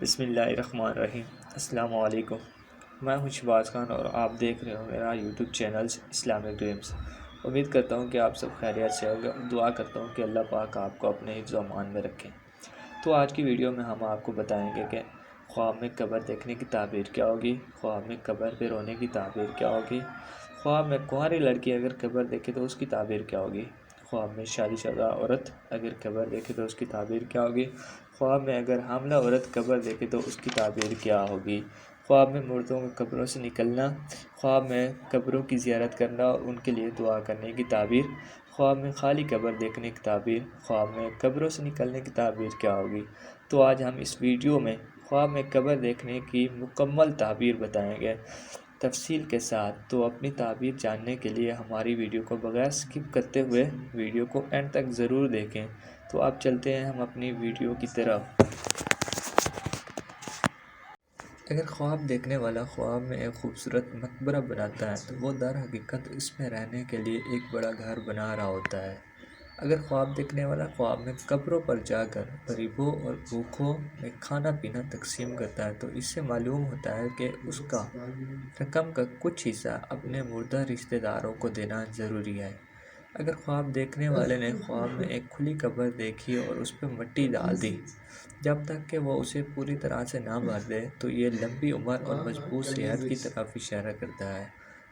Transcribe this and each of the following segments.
بسم اللہ الرحمن الرحیم۔ السلام علیکم، میں ہوں شہباز خان اور آپ دیکھ رہے ہوں میرا یوٹیوب چینلز اسلامک ڈریمز۔ امید کرتا ہوں کہ آپ سب خیریت سے ہوگا، دعا کرتا ہوں کہ اللہ پاک آپ کو اپنے حفظ و امان میں رکھیں۔ تو آج کی ویڈیو میں ہم آپ کو بتائیں گے کہ خواب میں قبر دیکھنے کی تعبیر کیا ہوگی، خواب میں قبر پہ رونے کی تعبیر کیا ہوگی، خواب میں کنواری لڑکی اگر قبر دیکھے تو اس کی تعبیر کیا ہوگی، خواب میں شادی شدہ عورت اگر قبر دیکھے تو اس کی تعبیر کیا ہوگی، خواب میں اگر حاملہ عورت قبر دیکھے تو اس کی تعبیر کیا ہوگی، خواب میں مردوں کو قبروں سے نکلنا، خواب میں قبروں کی زیارت کرنا اور ان کے لیے دعا کرنے کی تعبیر، خواب میں خالی قبر دیکھنے کی تعبیر، خواب میں قبروں سے نکلنے کی تعبیر کیا ہوگی۔ تو آج ہم اس ویڈیو میں خواب میں قبر دیکھنے کی مکمل تعبیر بتائیں گے تفصیل کے ساتھ۔ تو اپنی تعبیر جاننے کے لیے ہماری ویڈیو کو بغیر سکپ کرتے ہوئے ویڈیو کو اینڈ تک ضرور دیکھیں۔ تو آپ چلتے ہیں ہم اپنی ویڈیو کی طرف۔ اگر خواب دیکھنے والا خواب میں ایک خوبصورت مقبرہ بناتا ہے تو وہ در حقیقت اس میں رہنے کے لیے ایک بڑا گھر بنا رہا ہوتا ہے۔ اگر خواب دیکھنے والا خواب میں قبروں پر جا کر غریبوں اور بھوکوں میں کھانا پینا تقسیم کرتا ہے تو اس سے معلوم ہوتا ہے کہ اس کا رقم کا کچھ حصہ اپنے مردہ رشتہ داروں کو دینا ضروری ہے۔ اگر خواب دیکھنے والے نے خواب میں ایک کھلی قبر دیکھی اور اس پہ مٹی ڈال دی جب تک کہ وہ اسے پوری طرح سے نہ بھر دے تو یہ لمبی عمر اور مضبوط صحت کی طرف اشارہ کرتا ہے۔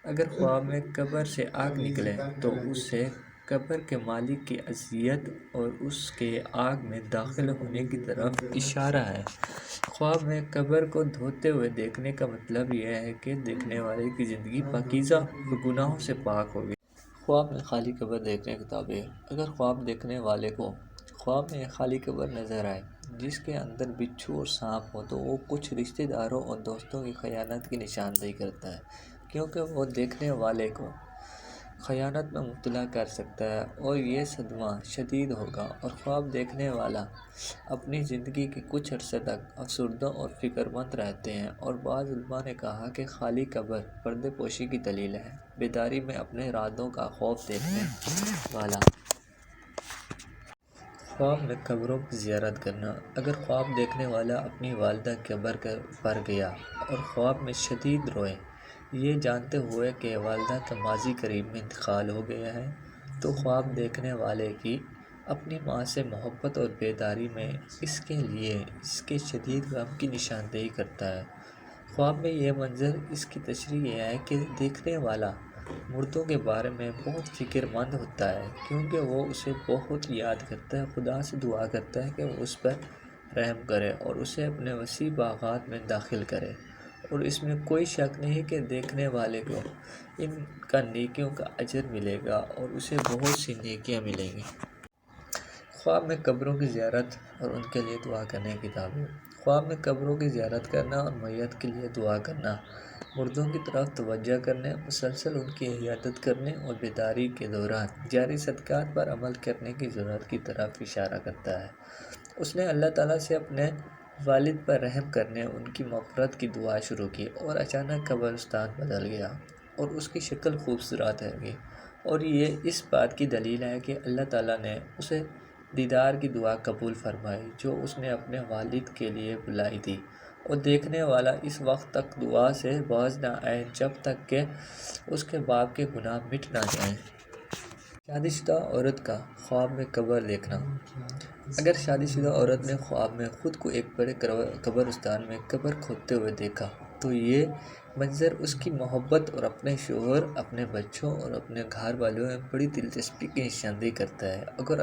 اگر خواب میں قبر سے آگ نکلے تو اس سے قبر کے مالک کی اذیت اور اس کے آگ میں داخل ہونے کی طرف اشارہ ہے۔ خواب میں قبر کو دھوتے ہوئے دیکھنے کا مطلب یہ ہے کہ دیکھنے والے کی زندگی پاکیزہ اور گناہوں سے پاک ہوگی۔ خواب میں خالی قبر دیکھنے کی تعبیر۔ اگر خواب دیکھنے والے کو خواب میں ایک خالی قبر نظر آئے جس کے اندر بچھو اور سانپ ہو تو وہ کچھ رشتہ داروں اور دوستوں کی خیانت کی نشاندہی کرتا ہے، کیونکہ وہ دیکھنے والے کو خیانت میں مبتلا کر سکتا ہے اور یہ صدمہ شدید ہوگا۔ اور خواب دیکھنے والا اپنی زندگی کے کچھ عرصے تک افسردہ اور فکر مند رہتے ہیں۔ اور بعض علماء نے کہا کہ خالی قبر پردے پوشی کی دلیل ہے۔ بیداری میں اپنے ارادوں کا خوف دیکھنے والا خواب میں قبروں کی زیارت کرنا۔ اگر خواب دیکھنے والا اپنی والدہ کی قبر پر گیا اور خواب میں شدید روئے یہ جانتے ہوئے کہ والدہ کا ماضی قریب میں انتقال ہو گیا ہے تو خواب دیکھنے والے کی اپنی ماں سے محبت اور بیداری میں اس کے لیے اس کے شدید غم کی نشاندہی کرتا ہے۔ خواب میں یہ منظر اس کی تشریح یہ ہے کہ دیکھنے والا مردوں کے بارے میں بہت فکر مند ہوتا ہے کیونکہ وہ اسے بہت یاد کرتا ہے، خدا سے دعا کرتا ہے کہ وہ اس پر رحم کرے اور اسے اپنے وسیع باغات میں داخل کرے۔ اور اس میں کوئی شک نہیں کہ دیکھنے والے کو ان کا نیکیوں کا اجر ملے گا اور اسے بہت سی نیکیاں ملیں گی۔ خواب میں قبروں کی زیارت اور ان کے لیے دعا کرنے کی تعبیر۔ خواب میں قبروں کی زیارت کرنا اور میت کے لیے دعا کرنا مردوں کی طرف توجہ کرنے، مسلسل ان کی عیادت کرنے اور بیداری کے دوران جاری صدقات پر عمل کرنے کی ضرورت کی طرف اشارہ کرتا ہے۔ اس نے اللہ تعالیٰ سے اپنے والد پر رحم کرنے ان کی مغفرت کی دعا شروع کی اور اچانک قبرستان بدل گیا اور اس کی شکل خوبصورت ہو گئی اور یہ اس بات کی دلیل ہے کہ اللہ تعالیٰ نے اسے دیدار کی دعا قبول فرمائی جو اس نے اپنے والد کے لیے بلائی تھی۔ اور دیکھنے والا اس وقت تک دعا سے باز نہ آئے جب تک کہ اس کے باپ کے گناہ مٹ نہ جائیں۔ شادی شدہ عورت کا خواب میں قبر دیکھنا۔ اگر شادی شدہ عورت نے خواب میں خود کو ایک بڑے قبرستان میں قبر کھودتے ہوئے دیکھا تو یہ منظر اس کی محبت اور اپنے شوہر، اپنے بچوں اور اپنے گھر والوں میں بڑی دلچسپی کی نشاندہی کرتا ہے۔ اگر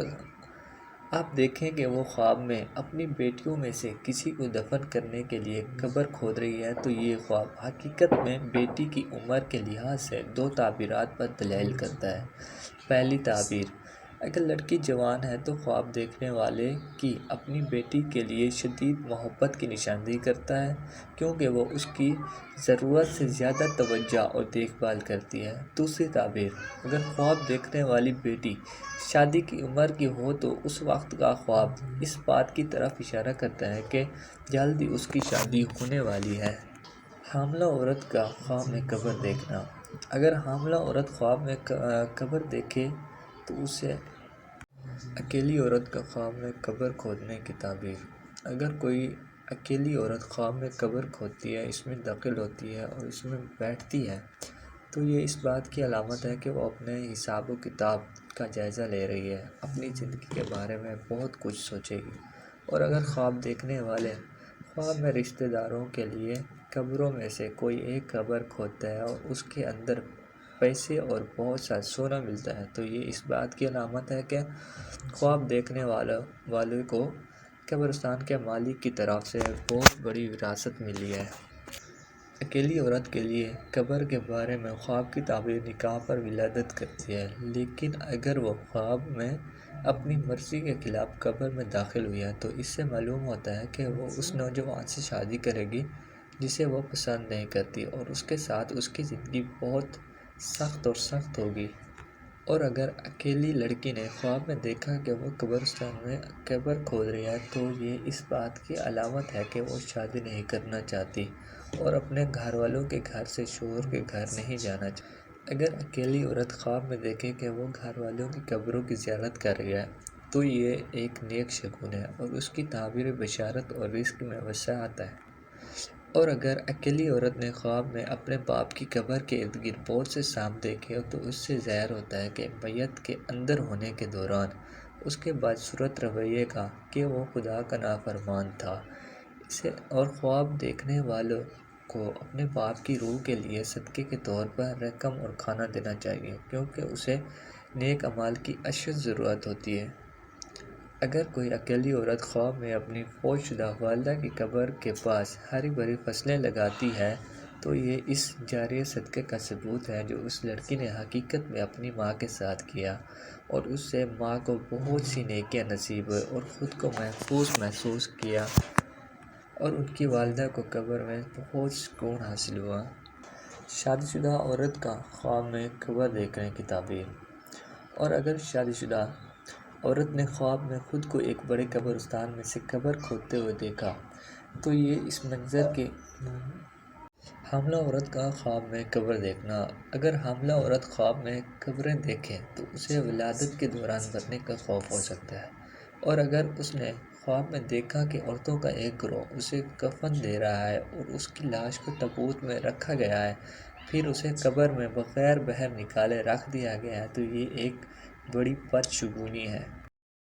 آپ دیکھیں کہ وہ خواب میں اپنی بیٹیوں میں سے کسی کو دفن کرنے کے لیے قبر کھود رہی ہے تو یہ خواب حقیقت میں بیٹی کی عمر کے لحاظ سے دو تعبیرات پر دلائل کرتا ہے۔ پہلی تعبیر، اگر لڑکی جوان ہے تو خواب دیکھنے والے کی اپنی بیٹی کے لیے شدید محبت کی نشاندہی کرتا ہے کیونکہ وہ اس کی ضرورت سے زیادہ توجہ اور دیکھ بھال کرتی ہے۔ دوسری تعبیر، اگر خواب دیکھنے والی بیٹی شادی کی عمر کی ہو تو اس وقت کا خواب اس بات کی طرف اشارہ کرتا ہے کہ جلد ہی اس کی شادی ہونے والی ہے۔ حاملہ عورت کا خواب میں قبر دیکھنا۔ اگر حاملہ عورت خواب میں قبر دیکھے تو اسے اکیلی عورت کا خواب میں قبر کھودنے کی تعبیر۔ اگر کوئی اکیلی عورت خواب میں قبر کھودتی ہے، اس میں داخل ہوتی ہے اور اس میں بیٹھتی ہے تو یہ اس بات کی علامت ہے کہ وہ اپنے حساب و کتاب کا جائزہ لے رہی ہے، اپنی زندگی کے بارے میں بہت کچھ سوچے گی۔ اور اگر خواب دیکھنے والے خواب میں رشتہ داروں کے لیے قبروں میں سے کوئی ایک قبر کھودتا ہے اور اس کے اندر پیسے اور بہت سا سونا ملتا ہے تو یہ اس بات کی علامت ہے کہ خواب دیکھنے والے کو قبرستان کے مالک کی طرف سے بہت بڑی وراثت ملی ہے۔ اکیلی عورت کے لیے قبر کے بارے میں خواب کی تعبیر نکاح پر ولادت کرتی ہے، لیکن اگر وہ خواب میں اپنی مرضی کے خلاف قبر میں داخل ہوئی ہے تو اس سے معلوم ہوتا ہے کہ وہ اس نوجوان سے شادی کرے گی جسے وہ پسند نہیں کرتی اور اس کے ساتھ اس کی زندگی بہت سخت ہوگی۔ اور اگر اکیلی لڑکی نے خواب میں دیکھا کہ وہ قبرستان میں قبر کھود رہی ہے تو یہ اس بات کی علامت ہے کہ وہ شادی نہیں کرنا چاہتی اور اپنے گھر والوں کے گھر سے شوہر کے گھر نہیں جانا چاہتی۔ اگر اکیلی عورت خواب میں دیکھے کہ وہ گھر والوں کی قبروں کی زیارت کر رہی ہے تو یہ ایک نیک شگون ہے اور اس کی تعبیر بشارت اور رزق میں وسعت ہے۔ اور اگر اکیلی عورت نے خواب میں اپنے باپ کی قبر کے ارد گرد بہت سے سانپ دیکھے ہو تو اس سے ظاہر ہوتا ہے کہ میت کے اندر ہونے کے دوران اس کے بدصورت رویے کا کہ وہ خدا کا نافرمان تھا۔ اور خواب دیکھنے والوں کو اپنے باپ کی روح کے لیے صدقے کے طور پر رقم اور کھانا دینا چاہیے کیونکہ اسے نیک اعمال کی اشد ضرورت ہوتی ہے۔ اگر کوئی اکیلی عورت خواب میں اپنی فوت شدہ والدہ کی قبر کے پاس ہری بھری فصلیں لگاتی ہے تو یہ اس جاریہ صدقے کا ثبوت ہے جو اس لڑکی نے حقیقت میں اپنی ماں کے ساتھ کیا اور اس سے ماں کو بہت سی نیکیاں نصیب ہوئی اور خود کو محفوظ محسوس کیا اور ان کی والدہ کو قبر میں بہت سکون حاصل ہوا۔ شادی شدہ عورت کا خواب میں قبر دیکھنے کی تعبیر۔ اور اگر شادی شدہ عورت نے خواب میں خود کو ایک بڑے قبرستان میں سے قبر کھودتے ہوئے دیکھا تو یہ اس منظر کے حاملہ عورت کا خواب میں قبر دیکھنا۔ اگر حاملہ عورت خواب میں قبریں دیکھے تو اسے ولادت کے دوران مرنے کا خوف ہو سکتا ہے۔ اور اگر اس نے خواب میں دیکھا کہ عورتوں کا ایک گروہ اسے کفن دے رہا ہے اور اس کی لاش کو تابوت میں رکھا گیا ہے پھر اسے قبر میں بغیر باہر نکالے رکھ دیا گیا ہے تو یہ ایک بڑی بدشگونی ہے۔